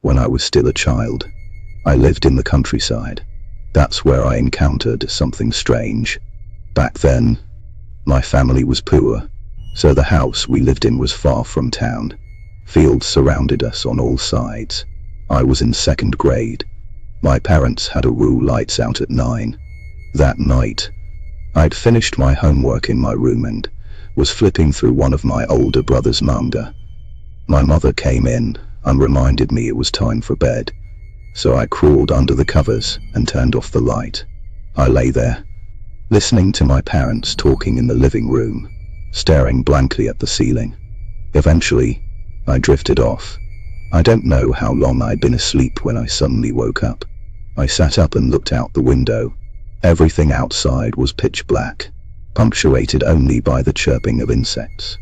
when I was still a child. I lived in the countryside. That's where I encountered something strange. Back then, my family was poor, so the house we lived in was far from town. Fields surrounded us on all sides. I was in 2nd grade. My parents had a rule: lights out at 9. That night, I'd finished my homework in my room and was flipping through one of my older brother's manga. My mother came in and reminded me it was time for bed, so I crawled under the covers and turned off the light. I lay there, listening to my parents talking in the living room, staring blankly at the ceiling. Eventually, I drifted off. I don't know how long I'd been asleep when I suddenly woke up. I sat up and looked out the window. Everything outside was pitch black, punctuated only by the chirping of insects.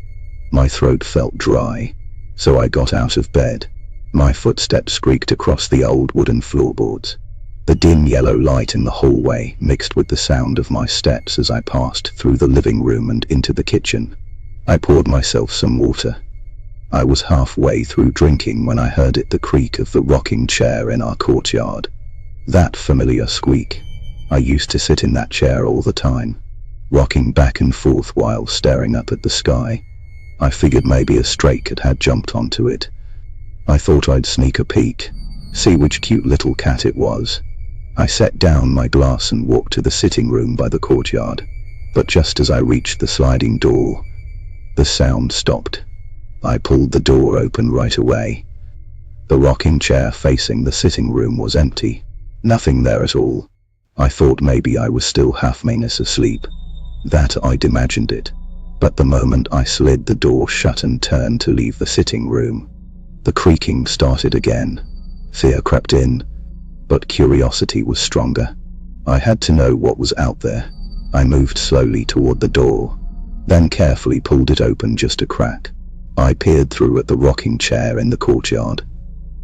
My throat felt dry, so I got out of bed. My footsteps creaked across the old wooden floorboards. The dim yellow light in the hallway mixed with the sound of my steps as I passed through the living room and into the kitchen. I poured myself some water. I was halfway through drinking when I heard the creak of the rocking chair in our courtyard. That familiar squeak. I used to sit in that chair all the time, rocking back and forth while staring up at the sky. I figured maybe a stray cat had jumped onto it. I thought I'd sneak a peek, see which cute little cat it was. I set down my glass and walked to the sitting room by the courtyard. But just as I reached the sliding door, the sound stopped. I pulled the door open right away. The rocking chair facing the sitting room was empty. Nothing there at all. I thought maybe I was still half-minus asleep. That I'd imagined it. But the moment I slid the door shut and turned to leave the sitting room, the creaking started again. Fear crept in, but curiosity was stronger. I had to know what was out there. I moved slowly toward the door, then carefully pulled it open just a crack. I peered through at the rocking chair in the courtyard.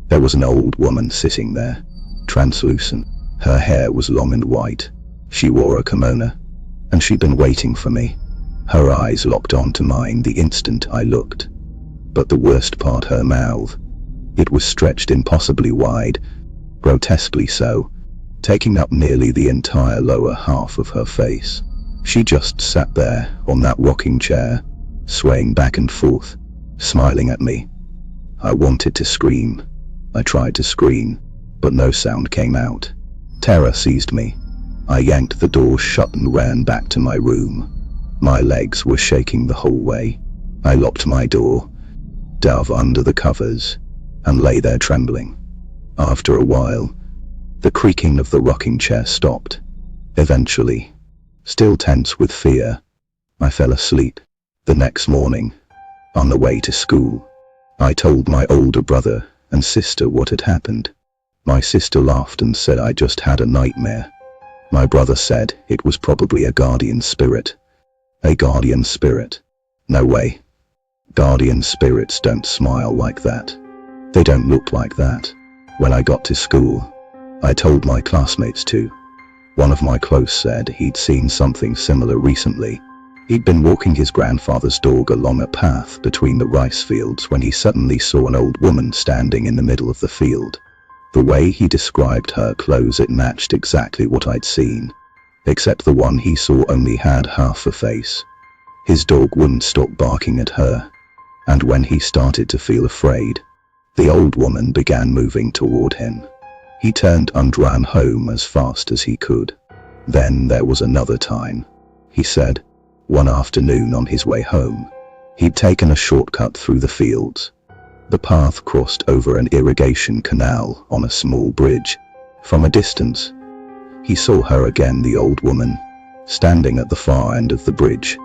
There was an old woman sitting there, translucent. Her hair was long and white. She wore a kimono, and she'd been waiting for me. Her eyes locked onto mine the instant I looked. But the worst part, her mouth. It was stretched impossibly wide, grotesquely so, taking up nearly the entire lower half of her face. She just sat there on that rocking chair, swaying back and forth, smiling at me. I wanted to scream. I tried to scream, but no sound came out. Terror seized me. I yanked the door shut and ran back to my room. My legs were shaking the whole way. I locked my door, dove under the covers, and lay there trembling. After a while, the creaking of the rocking chair stopped. Eventually, still tense with fear, I fell asleep. The next morning, on the way to school, I told my older brother and sister what had happened. My sister laughed and said I just had a nightmare. My brother said it was probably a guardian spirit. A guardian spirit? No way. Guardian spirits don't smile like that. They don't look like that. When I got to school, I told my classmates too. One of my close said he'd seen something similar recently. He'd been walking his grandfather's dog along a path between the rice fields when he suddenly saw an old woman standing in the middle of the field. The way he described her clothes, it matched exactly what I'd seen, except the one he saw only had half a face. His dog wouldn't stop barking at her, and when he started to feel afraid, the old woman began moving toward him. He turned and ran home as fast as he could. Then there was another time, he said. One afternoon on his way home, he'd taken a shortcut through the fields. The path crossed over an irrigation canal on a small bridge. From a distance, he saw her again, the old woman, standing at the far end of the bridge.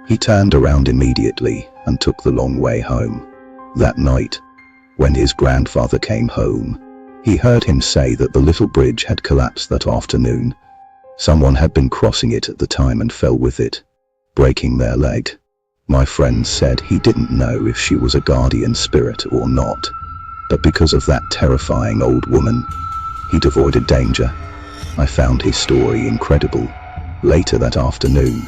He turned around immediately and took the long way home. That night, when his grandfather came home, he heard him say that the little bridge had collapsed that afternoon. Someone had been crossing it at the time and fell with it, breaking their leg. My friend said he didn't know if she was a guardian spirit or not, but because of that terrifying old woman, he'd avoided danger. I found his story incredible. Later that afternoon,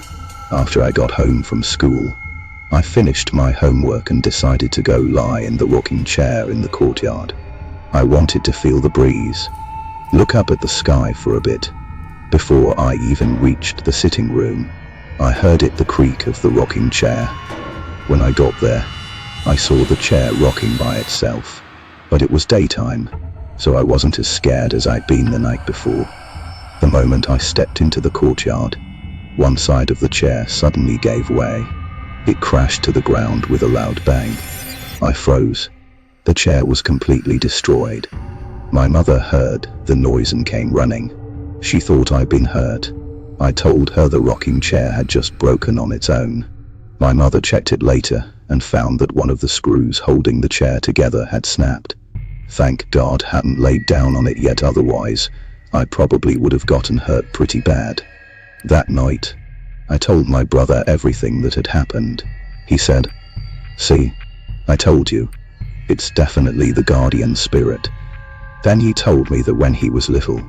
after I got home from school, I finished my homework and decided to go lie in the rocking chair in the courtyard. I wanted to feel the breeze, look up at the sky for a bit. Before I even reached the sitting room, I heard the creak of the rocking chair. When I got there, I saw the chair rocking by itself, but it was daytime, so I wasn't as scared as I'd been the night before. The moment I stepped into the courtyard, one side of the chair suddenly gave way. It crashed to the ground with a loud bang. I froze. The chair was completely destroyed. My mother heard the noise and came running. She thought I'd been hurt. I told her the rocking chair had just broken on its own. My mother checked it later and found that one of the screws holding the chair together had snapped. Thank God hadn't laid down on it yet, otherwise I probably would have gotten hurt pretty bad. That night, I told my brother everything that had happened. He said, "See, I told you, it's definitely the guardian spirit." Then he told me that when he was little,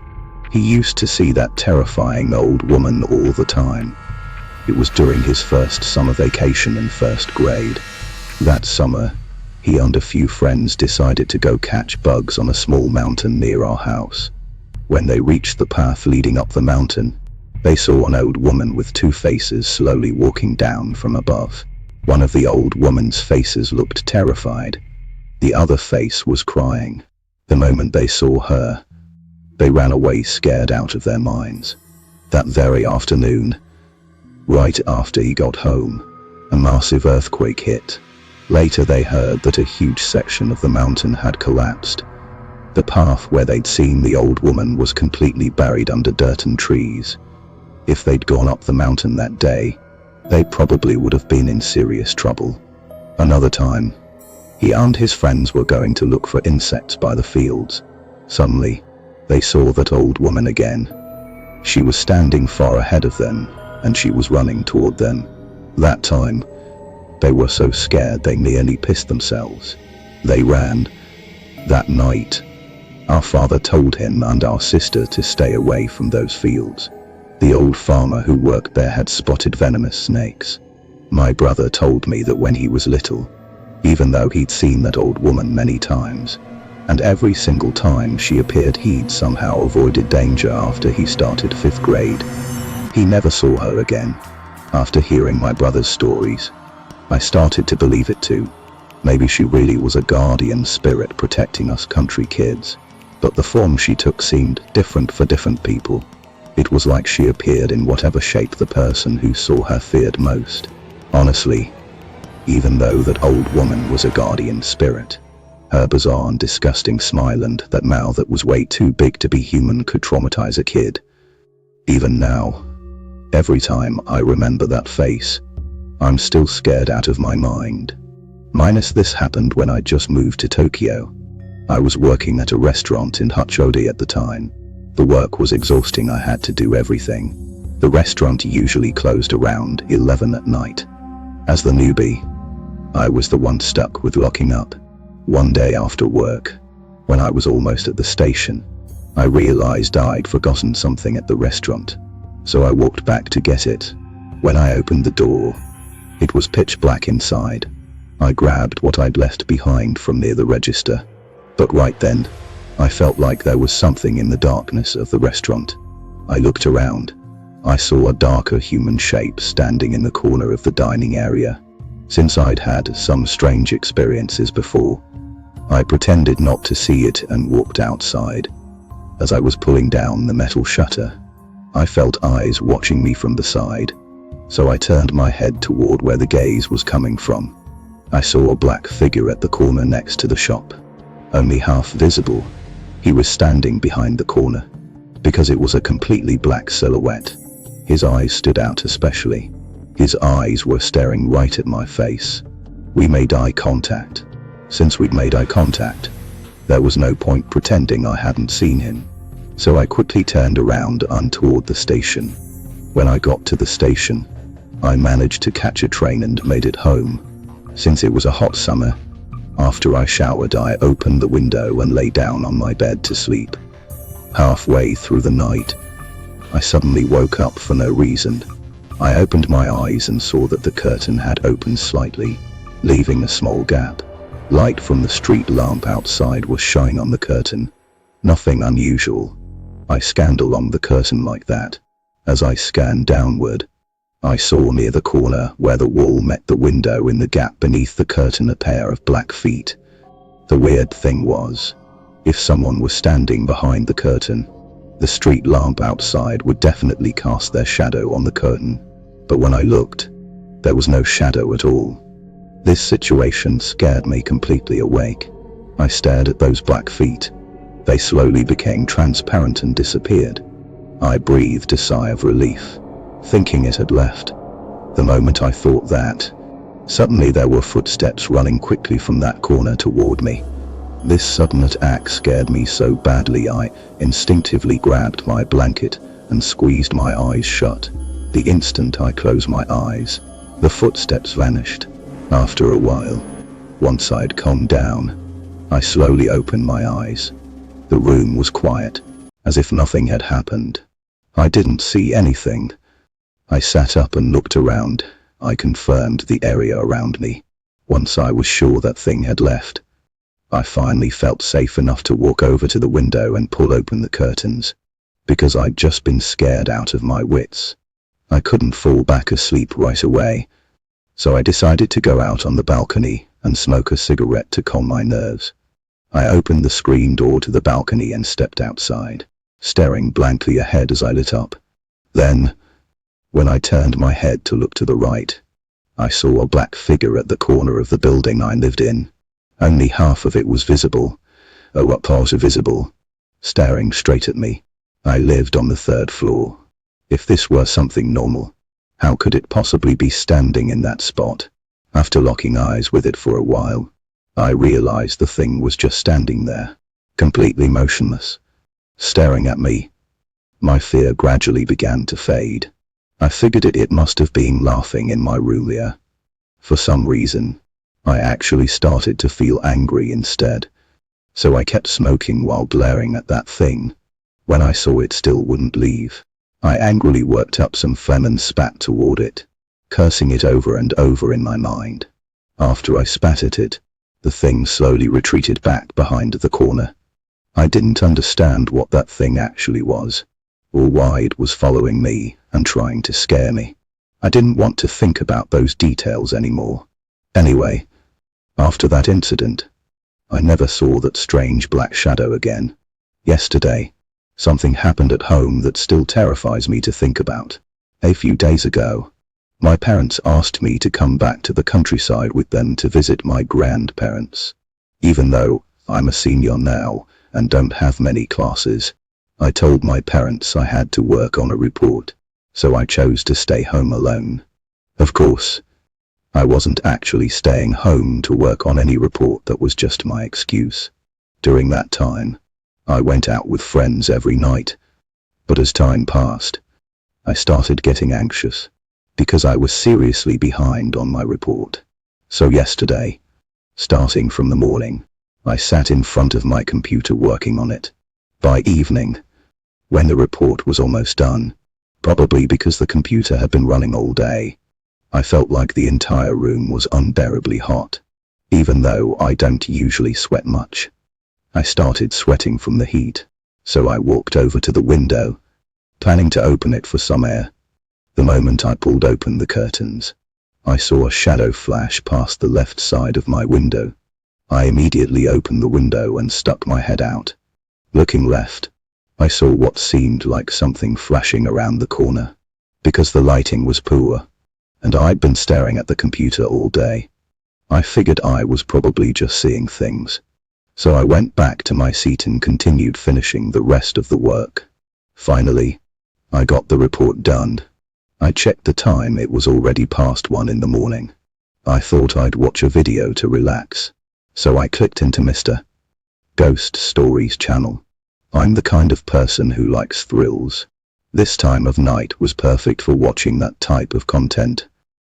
he used to see that terrifying old woman all the time. It was during his first summer vacation in first grade. That summer, he and a few friends decided to go catch bugs on a small mountain near our house. When they reached the path leading up the mountain, they saw an old woman with two faces slowly walking down from above. One of the old woman's faces looked terrified. The other face was crying. The moment they saw her, they ran away scared out of their minds. That very afternoon, right after he got home, a massive earthquake hit. Later they heard that a huge section of the mountain had collapsed. The path where they'd seen the old woman was completely buried under dirt and trees. If they'd gone up the mountain that day, they probably would have been in serious trouble. Another time, he and his friends were going to look for insects by the fields. Suddenly, they saw that old woman again. She was standing far ahead of them, and she was running toward them. That time, they were so scared they nearly pissed themselves. They ran. That night, our father told him and our sister to stay away from those fields. The old farmer who worked there had spotted venomous snakes. My brother told me that when he was little, even though he'd seen that old woman many times, and every single time she appeared, he'd somehow avoided danger after he started 5th grade. He never saw her again. After hearing my brother's stories, I started to believe it too. Maybe she really was a guardian spirit protecting us country kids. But the form she took seemed different for different people. It was like she appeared in whatever shape the person who saw her feared most. Honestly, even though that old woman was a guardian spirit, her bizarre and disgusting smile and that mouth that was way too big to be human could traumatize a kid. Even now, every time I remember that face, I'm still scared out of my mind. Minus this happened when I just moved to Tokyo. I was working at a restaurant in Hachodi at the time. The work was exhausting. I had to do everything. The restaurant usually closed around 11 at night. As the newbie, I was the one stuck with locking up. One day after work, when I was almost at the station, I realized I'd forgotten something at the restaurant. So I walked back to get it. When I opened the door, it was pitch black inside. I grabbed what I'd left behind from near the register. But right then, I felt like there was something in the darkness of the restaurant. I looked around. I saw a darker human shape standing in the corner of the dining area. Since I'd had some strange experiences before, I pretended not to see it and walked outside. As I was pulling down the metal shutter, I felt eyes watching me from the side. So I turned my head toward where the gaze was coming from. I saw a black figure at the corner next to the shop. Only half visible. He was standing behind the corner. Because it was a completely black silhouette, his eyes stood out especially. His eyes were staring right at my face. We made eye contact. Since we'd made eye contact, there was no point pretending I hadn't seen him. So I quickly turned around and toward the station. When I got to the station, I managed to catch a train and made it home. Since it was a hot summer, after I showered, I opened the window and lay down on my bed to sleep. Halfway through the night, I suddenly woke up for no reason. I opened my eyes and saw that the curtain had opened slightly, leaving a small gap. Light from the street lamp outside was shining on the curtain. Nothing unusual. I scanned along the curtain like that. As I scanned downward, I saw near the corner where the wall met the window in the gap beneath the curtain a pair of black feet. The weird thing was, if someone was standing behind the curtain, the street lamp outside would definitely cast their shadow on the curtain. But when I looked, there was no shadow at all. This situation scared me completely awake. I stared at those black feet. They slowly became transparent and disappeared. I breathed a sigh of relief, thinking it had left. The moment I thought that, suddenly there were footsteps running quickly from that corner toward me. This sudden attack scared me so badly I instinctively grabbed my blanket and squeezed my eyes shut. The instant I closed my eyes, the footsteps vanished. After a while, once I'd calmed down, I slowly opened my eyes. The room was quiet, as if nothing had happened. I didn't see anything. I sat up and looked around. I confirmed the area around me. Once I was sure that thing had left, I finally felt safe enough to walk over to the window and pull open the curtains, because I'd just been scared out of my wits. I couldn't fall back asleep right away, so I decided to go out on the balcony and smoke a cigarette to calm my nerves. I opened the screen door to the balcony and stepped outside, staring blankly ahead as I lit up. Then, when I turned my head to look to the right, I saw a black figure at the corner of the building I lived in. Only half of it was visible, what part was visible, staring straight at me. I lived on the 3rd floor. If this were something normal, how could it possibly be standing in that spot? After locking eyes with it for a while, I realized the thing was just standing there, completely motionless, staring at me. My fear gradually began to fade. I figured it must have been laughing in my room here. For some reason, I actually started to feel angry instead, so I kept smoking while glaring at that thing. When I saw it still wouldn't leave, I angrily worked up some phlegm and spat toward it, cursing it over and over in my mind. After I spat at it, the thing slowly retreated back behind the corner. I didn't understand what that thing actually was, or why it was following me and trying to scare me. I didn't want to think about those details anymore. Anyway, after that incident, I never saw that strange black shadow again. Yesterday, something happened at home that still terrifies me to think about. A few days ago, my parents asked me to come back to the countryside with them to visit my grandparents. Even though I'm a senior now and don't have many classes, I told my parents I had to work on a report, so I chose to stay home alone. Of course, I wasn't actually staying home to work on any report, that was just my excuse. During that time, I went out with friends every night, but as time passed, I started getting anxious, because I was seriously behind on my report. So yesterday, starting from the morning, I sat in front of my computer working on it. By evening, when the report was almost done, probably because the computer had been running all day, I felt like the entire room was unbearably hot. Even though I don't usually sweat much, I started sweating from the heat, so I walked over to the window, planning to open it for some air. The moment I pulled open the curtains, I saw a shadow flash past the left side of my window. I immediately opened the window and stuck my head out. Looking left, I saw what seemed like something flashing around the corner. Because the lighting was poor, and I'd been staring at the computer all day, I figured I was probably just seeing things. So I went back to my seat and continued finishing the rest of the work. Finally, I got the report done. I checked the time, it was already past 1 in the morning. I thought I'd watch a video to relax, so I clicked into Mr. Ghost Stories channel. I'm the kind of person who likes thrills. This time of night was perfect for watching that type of content.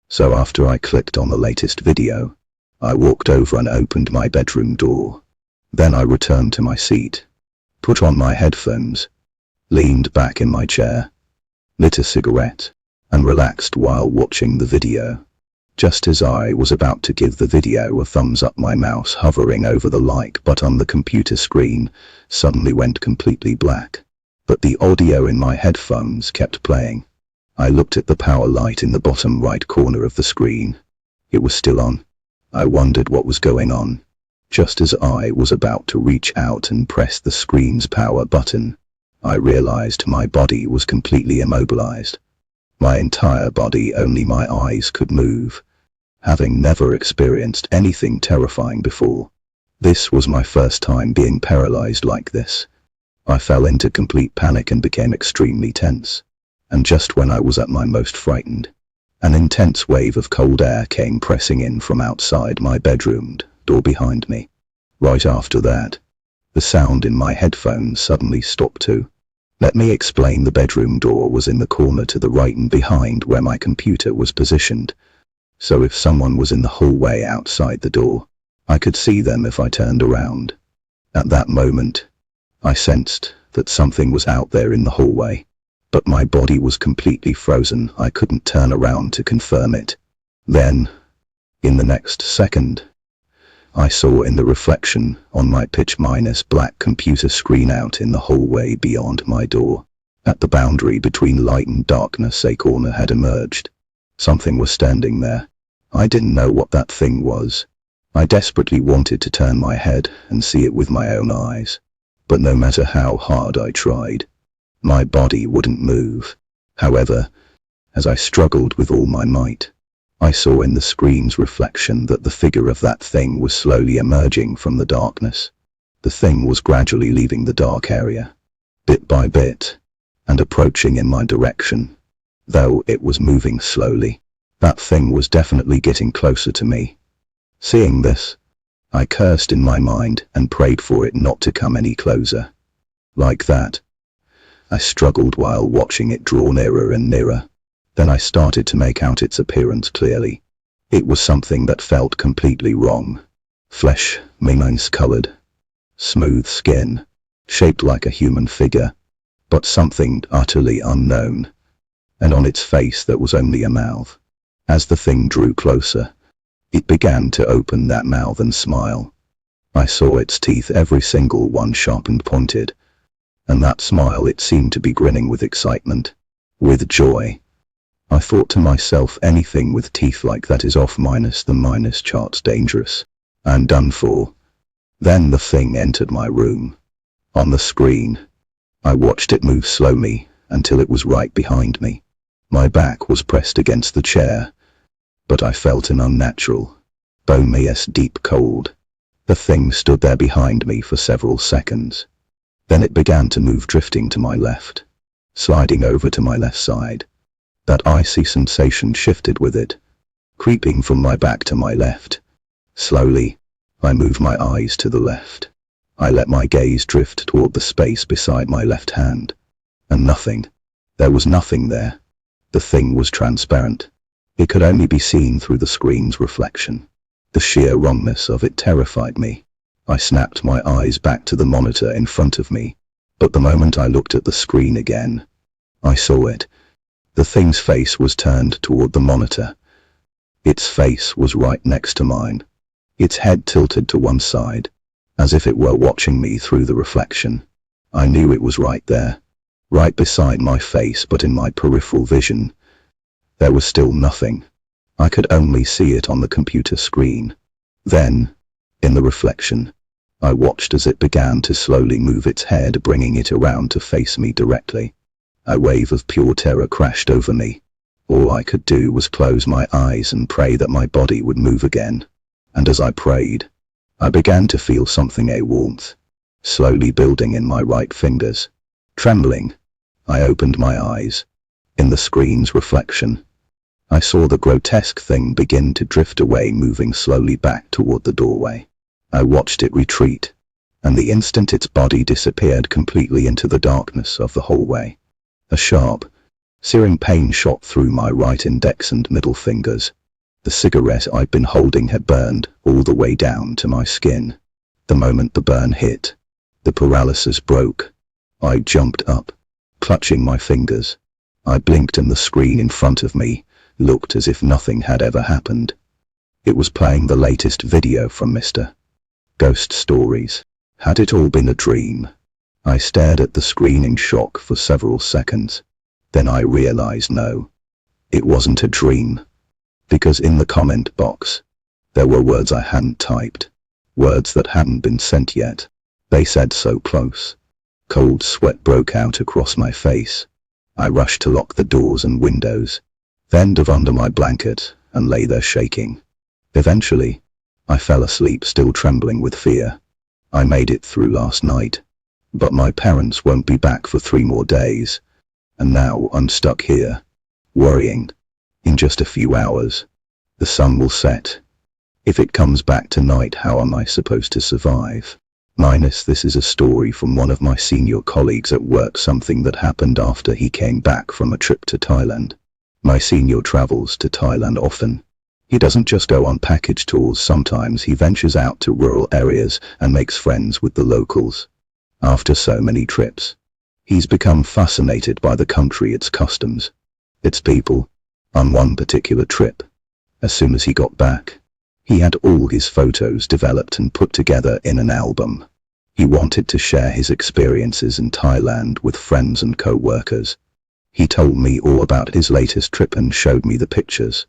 So after I clicked on the latest video, I walked over and opened my bedroom door. Then I returned to my seat, put on my headphones, leaned back in my chair, lit a cigarette, and relaxed while watching the video. Just as I was about to give the video a thumbs up, my mouse hovering over the like button on the computer screen suddenly went completely black. But the audio in my headphones kept playing. I looked at the power light in the bottom right corner of the screen. It was still on. I wondered what was going on. Just as I was about to reach out and press the screen's power button, I realized my body was completely immobilized. My entire body, only my eyes could move. Having never experienced anything terrifying before, this was my first time being paralyzed like this. I fell into complete panic and became extremely tense. And just when I was at my most frightened, an intense wave of cold air came pressing in from outside my bedroom door behind me. Right after that, the sound in my headphones suddenly stopped too. Let me explain. The bedroom door was in the corner to the right and behind where my computer was positioned. So if someone was in the hallway outside the door, I could see them if I turned around. At that moment, I sensed that something was out there in the hallway, but my body was completely frozen. I couldn't turn around to confirm it. Then, in the next second, I saw in the reflection on my pitch-black computer screen out in the hallway beyond my door, at the boundary between light and darkness, a corner had emerged. Something was standing there. I didn't know what that thing was. I desperately wanted to turn my head and see it with my own eyes. But no matter how hard I tried, my body wouldn't move. However, as I struggled with all my might, I saw in the screen's reflection that the figure of that thing was slowly emerging from the darkness. The thing was gradually leaving the dark area, bit by bit, and approaching in my direction. Though it was moving slowly, that thing was definitely getting closer to me. Seeing this, I cursed in my mind and prayed for it not to come any closer. Like that, I struggled while watching it draw nearer and nearer. Then I started to make out its appearance clearly. It was something that felt completely wrong. Flesh, colored, smooth skin, shaped like a human figure, but something utterly unknown. And on its face there was only a mouth. As the thing drew closer, it began to open that mouth and smile. I saw its teeth, every single one sharp and pointed. And that smile, it seemed to be grinning with excitement, with joy. I thought to myself, anything with teeth like that is off the charts, dangerous. I'm done for. Then the thing entered my room. On the screen, I watched it move slowly until it was right behind me. My back was pressed against the chair, but I felt an unnatural, bone-me-s deep cold. The thing stood there behind me for several seconds. Then it began to move, drifting to my left, sliding over to my left side. That icy sensation shifted with it, creeping from my back to my left. Slowly, I moved my eyes to the left. I let my gaze drift toward the space beside my left hand. And nothing. There was nothing there. The thing was transparent. It could only be seen through the screen's reflection. The sheer wrongness of it terrified me. I snapped my eyes back to the monitor in front of me, but the moment I looked at the screen again, I saw it. The thing's face was turned toward the monitor. Its face was right next to mine. Its head tilted to one side, as if it were watching me through the reflection. I knew it was right there, right beside my face, but in my peripheral vision, there was still nothing. I could only see it on the computer screen. Then, in the reflection, I watched as it began to slowly move its head, bringing it around to face me directly. A wave of pure terror crashed over me. All I could do was close my eyes and pray that my body would move again. And as I prayed, I began to feel something, a warmth, slowly building in my right fingers. Trembling, I opened my eyes. In the screen's reflection, I saw the grotesque thing begin to drift away, moving slowly back toward the doorway. I watched it retreat, and the instant its body disappeared completely into the darkness of the hallway, a sharp, searing pain shot through my right index and middle fingers. The cigarette I'd been holding had burned all the way down to my skin. The moment the burn hit, the paralysis broke. I jumped up, clutching my fingers. I blinked and the screen in front of me, looked as if nothing had ever happened. It was playing the latest video from Mr. Ghost Stories. Had it all been a dream? I stared at the screen in shock for several seconds. Then I realized no, it wasn't a dream. Because in the comment box, there were words I hadn't typed. Words that hadn't been sent yet. They said so close. Cold sweat broke out across my face. I rushed to lock the doors and windows, then dove under my blanket and lay there shaking. Eventually, I fell asleep still trembling with fear. I made it through last night, but my parents won't be back for 3 more days. And now I'm stuck here, worrying. In just a few hours, the sun will set. If it comes back tonight, how am I supposed to survive? This is a story from one of my senior colleagues at work, something that happened after he came back from a trip to Thailand. My senior travels to Thailand often. He doesn't just go on package tours, sometimes he ventures out to rural areas and makes friends with the locals. After so many trips, he's become fascinated by the country, its customs, its people. On one particular trip, as soon as he got back, he had all his photos developed and put together in an album. He wanted to share his experiences in Thailand with friends and co-workers. He told me all about his latest trip and showed me the pictures.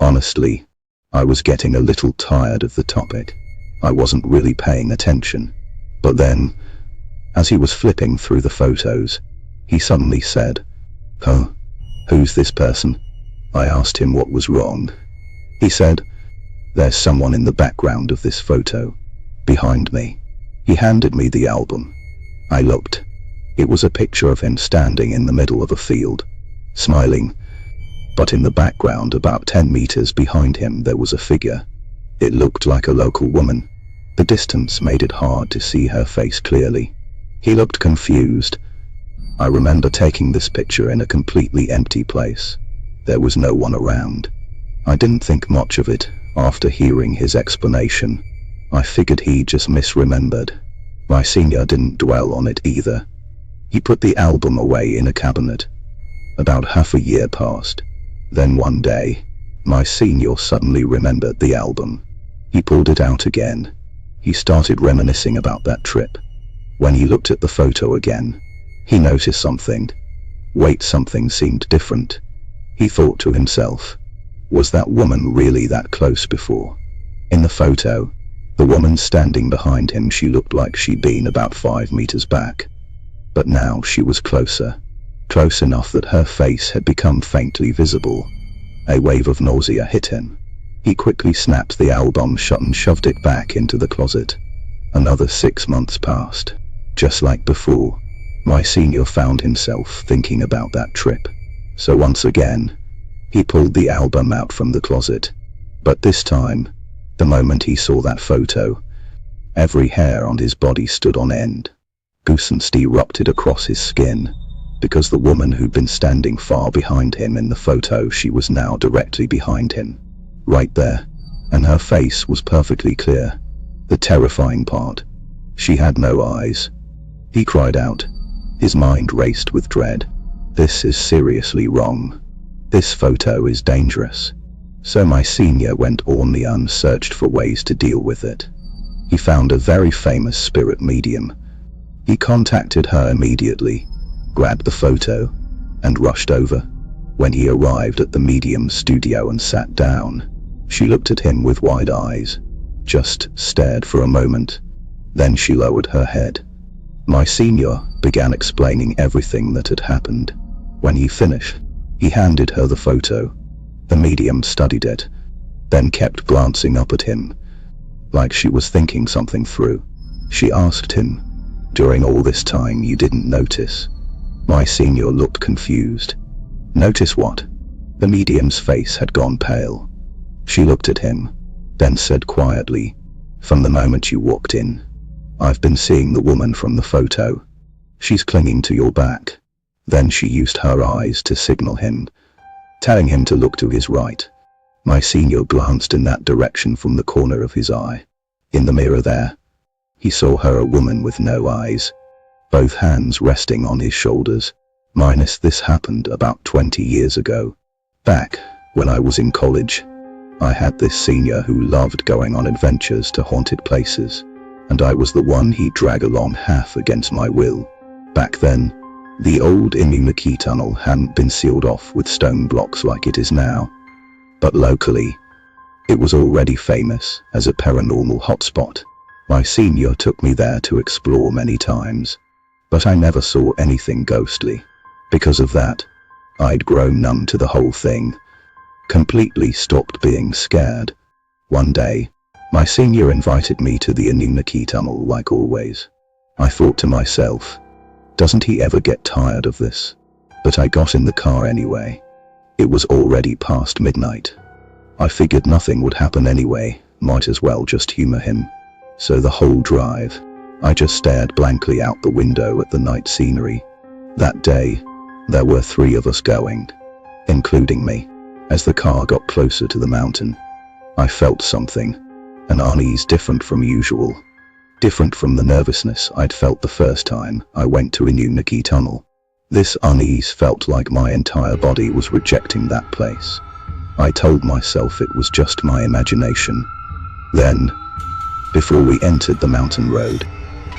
Honestly, I was getting a little tired of the topic. I wasn't really paying attention. But then, as he was flipping through the photos, he suddenly said, "Huh? Who's this person?" I asked him what was wrong. He said, "There's someone in the background of this photo, behind me." He handed me the album. I looked. It was a picture of him standing in the middle of a field, smiling. But in the background, about 10 meters behind him, there was a figure. It looked like a local woman. The distance made it hard to see her face clearly. He looked confused. I remember taking this picture in a completely empty place. There was no one around. I didn't think much of it. After hearing his explanation, I figured he just misremembered. My senior didn't dwell on it either. He put the album away in a cabinet. About half a year passed. Then one day, my senior suddenly remembered the album. He pulled it out again. He started reminiscing about that trip. When he looked at the photo again, he noticed something. Wait, something seemed different. He thought to himself, was that woman really that close before? In the photo, the woman standing behind him, she looked like she'd been about 5 meters back. But now she was closer. Close enough that her face had become faintly visible. A wave of nausea hit him. He quickly snapped the album shut and shoved it back into the closet. Another 6 months passed. Just like before, my senior found himself thinking about that trip. So once again, he pulled the album out from the closet. But this time, the moment he saw that photo, every hair on his body stood on end. Goosebumps erupted across his skin, because the woman who'd been standing far behind him in the photo, she was now directly behind him. Right there, and her face was perfectly clear. The terrifying part, she had no eyes. He cried out. His mind raced with dread. This is seriously wrong. This photo is dangerous. So my senior went on and searched for ways to deal with it. He found a very famous spirit medium. He contacted her immediately, grabbed the photo, and rushed over. When he arrived at the medium's studio and sat down, she looked at him with wide eyes, just stared for a moment. Then she lowered her head. My senior began explaining everything that had happened. When he finished, he handed her the photo. The medium studied it, then kept glancing up at him, like she was thinking something through. She asked him, "During all this time you didn't notice?" My senior looked confused. "Notice what?" The medium's face had gone pale. She looked at him, then said quietly, "From the moment you walked in, I've been seeing the woman from the photo. She's clinging to your back." Then she used her eyes to signal him, telling him to look to his right. My senior glanced in that direction from the corner of his eye. In the mirror there, he saw her, a woman with no eyes, both hands resting on his shoulders. This happened about 20 years ago. Back When I was in college, I had this senior who loved going on adventures to haunted places, and I was the one he'd drag along half against my will. Back then, the old Inunaki tunnel hadn't been sealed off with stone blocks like it is now, but locally, it was already famous as a paranormal hotspot. My senior took me there to explore many times, but I never saw anything ghostly. Because of that, I'd grown numb to the whole thing, completely stopped being scared. One day, my senior invited me to the Inunaki tunnel like always. I thought to myself, doesn't he ever get tired of this? But I got in the car anyway. It was already past midnight. I figured nothing would happen anyway, might as well just humor him. So the whole drive, I just stared blankly out the window at the night scenery. That day, there were 3 of us going, including me. As the car got closer to the mountain, I felt something, an unease different from usual, different from the nervousness I'd felt the first time I went to Inunaki tunnel. This unease felt like my entire body was rejecting that place. I told myself it was just my imagination. Then, before we entered the mountain road,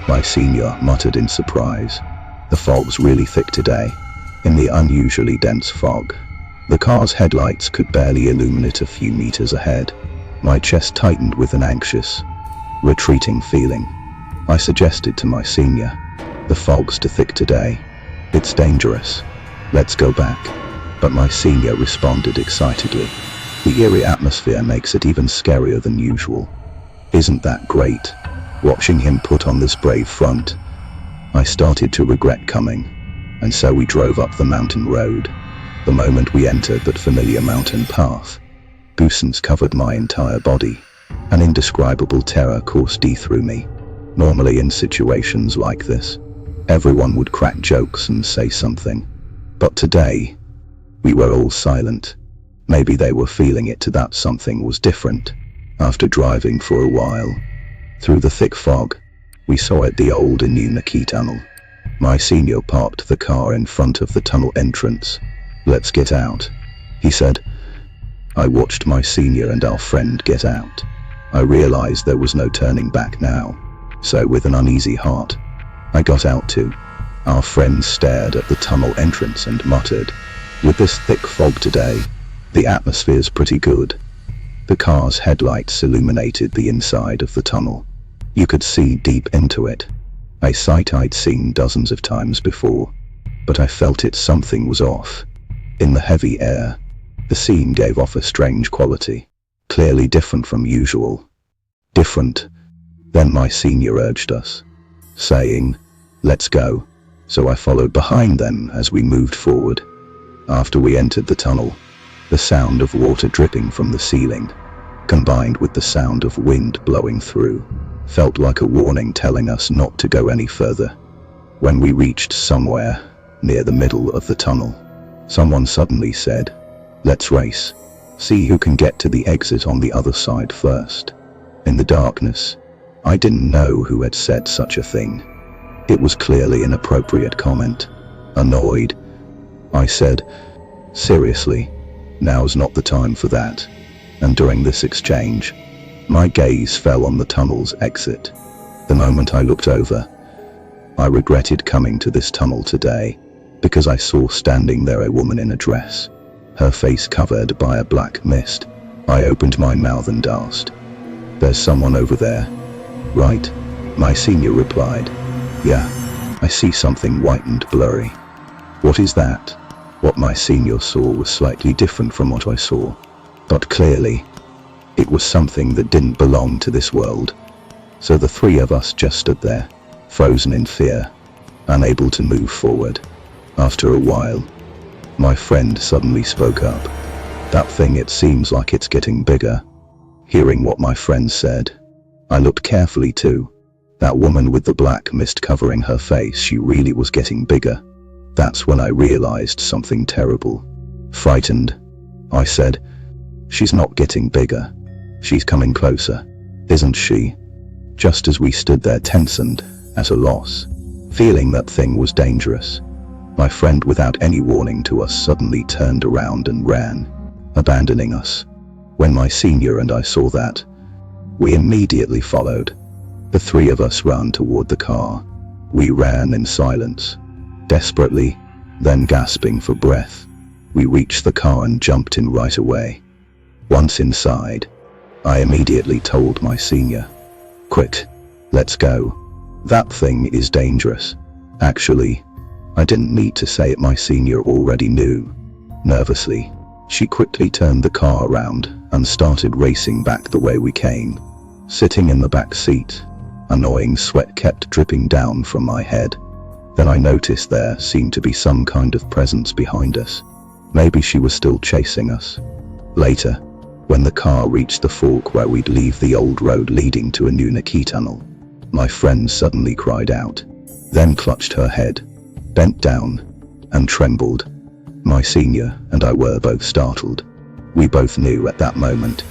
my senior muttered in surprise, "The fog's really thick today." In the unusually dense fog, the car's headlights could barely illuminate a few meters ahead. My chest tightened with an anxious, retreating feeling. I suggested to my senior, "The fog's too thick today. It's dangerous. Let's go back." But my senior responded excitedly, "The eerie atmosphere makes it even scarier than usual." Isn't that great? Watching him put on this brave front, I started to regret coming, and so we drove up the mountain road. The moment we entered that familiar mountain path, goosebumps covered my entire body. An indescribable terror coursed through me. Normally in situations like this, everyone would crack jokes and say something. But today, we were all silent. Maybe they were feeling it too, that something was different. After driving for a while, through the thick fog, we saw it, the old Inunaki tunnel. My senior parked the car in front of the tunnel entrance. "Let's get out," he said. I watched my senior and our friend get out. I realized there was no turning back now, so with an uneasy heart, I got out too. Our friend stared at the tunnel entrance and muttered, "With this thick fog today, the atmosphere's pretty good." The car's headlights illuminated the inside of the tunnel. You could see deep into it, a sight I'd seen dozens of times before, but I felt it, something was off. In the heavy air, the scene gave off a strange quality, clearly different from usual. Different. Then my senior urged us, saying, "Let's go." So I followed behind them as we moved forward. After we entered the tunnel, the sound of water dripping from the ceiling, combined with the sound of wind blowing through, felt like a warning telling us not to go any further. When we reached somewhere near the middle of the tunnel, someone suddenly said, "Let's race. See who can get to the exit on the other side first." In the darkness, I didn't know who had said such a thing. It was clearly an inappropriate comment. Annoyed, I said, "Seriously, now's not the time for that." And during this exchange, my gaze fell on the tunnel's exit. The moment I looked over, I regretted coming to this tunnel today, because I saw standing there a woman in a dress, her face covered by a black mist. I opened my mouth and asked, "There's someone over there, right?" My senior replied, "Yeah, I see something white and blurry." "What is that?" What my senior saw was slightly different from what I saw, but clearly, it was something that didn't belong to this world. So the 3 of us just stood there, frozen in fear, unable to move forward. After a while, my friend suddenly spoke up. "That thing, it seems like it's getting bigger." Hearing what my friend said, I looked carefully too. That woman with the black mist covering her face, she really was getting bigger. That's when I realized something terrible. Frightened, I said, "She's not getting bigger. She's coming closer, isn't she?" Just as we stood there tense and at a loss, feeling that thing was dangerous, my friend, without any warning to us, suddenly turned around and ran. abandoning us. When my senior and I saw that, we immediately followed. The three of us ran toward the car. We ran in silence, desperately, then gasping for breath. We reached the car and jumped in right away. Once inside, I immediately told my senior, "Quick, let's go. That thing is dangerous." Actually, I didn't need to say it, my senior already knew. Nervously, she quickly turned the car around and started racing back the way we came. Sitting in the back seat, annoying sweat kept dripping down from my head. Then I noticed there seemed to be some kind of presence behind us. Maybe she was still chasing us. Later, when the car reached the fork where we'd leave the old road leading to Inunaki tunnel, my friend suddenly cried out, then clutched her head, bent down, and trembled. My senior and I were both startled. We both knew at that moment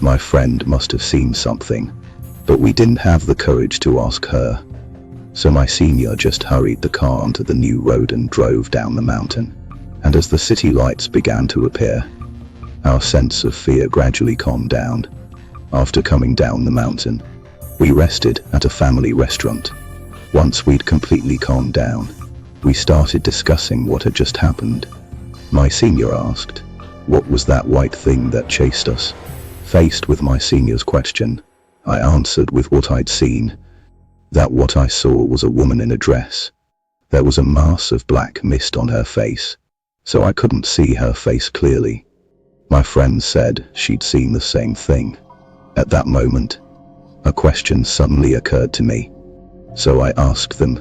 my friend must have seen something, but we didn't have the courage to ask her. So my senior just hurried the car onto the new road and drove down the mountain. And as the city lights began to appear, our sense of fear gradually calmed down. After coming down the mountain, we rested at a family restaurant. Once we'd completely calmed down, we started discussing what had just happened. My senior asked, "What was that white thing that chased us?" Faced with my senior's question, I answered with what I'd seen. That what I saw was a woman in a dress. There was a mass of black mist on her face, so I couldn't see her face clearly. My friend said she'd seen the same thing. At that moment, a question suddenly occurred to me. So I asked them,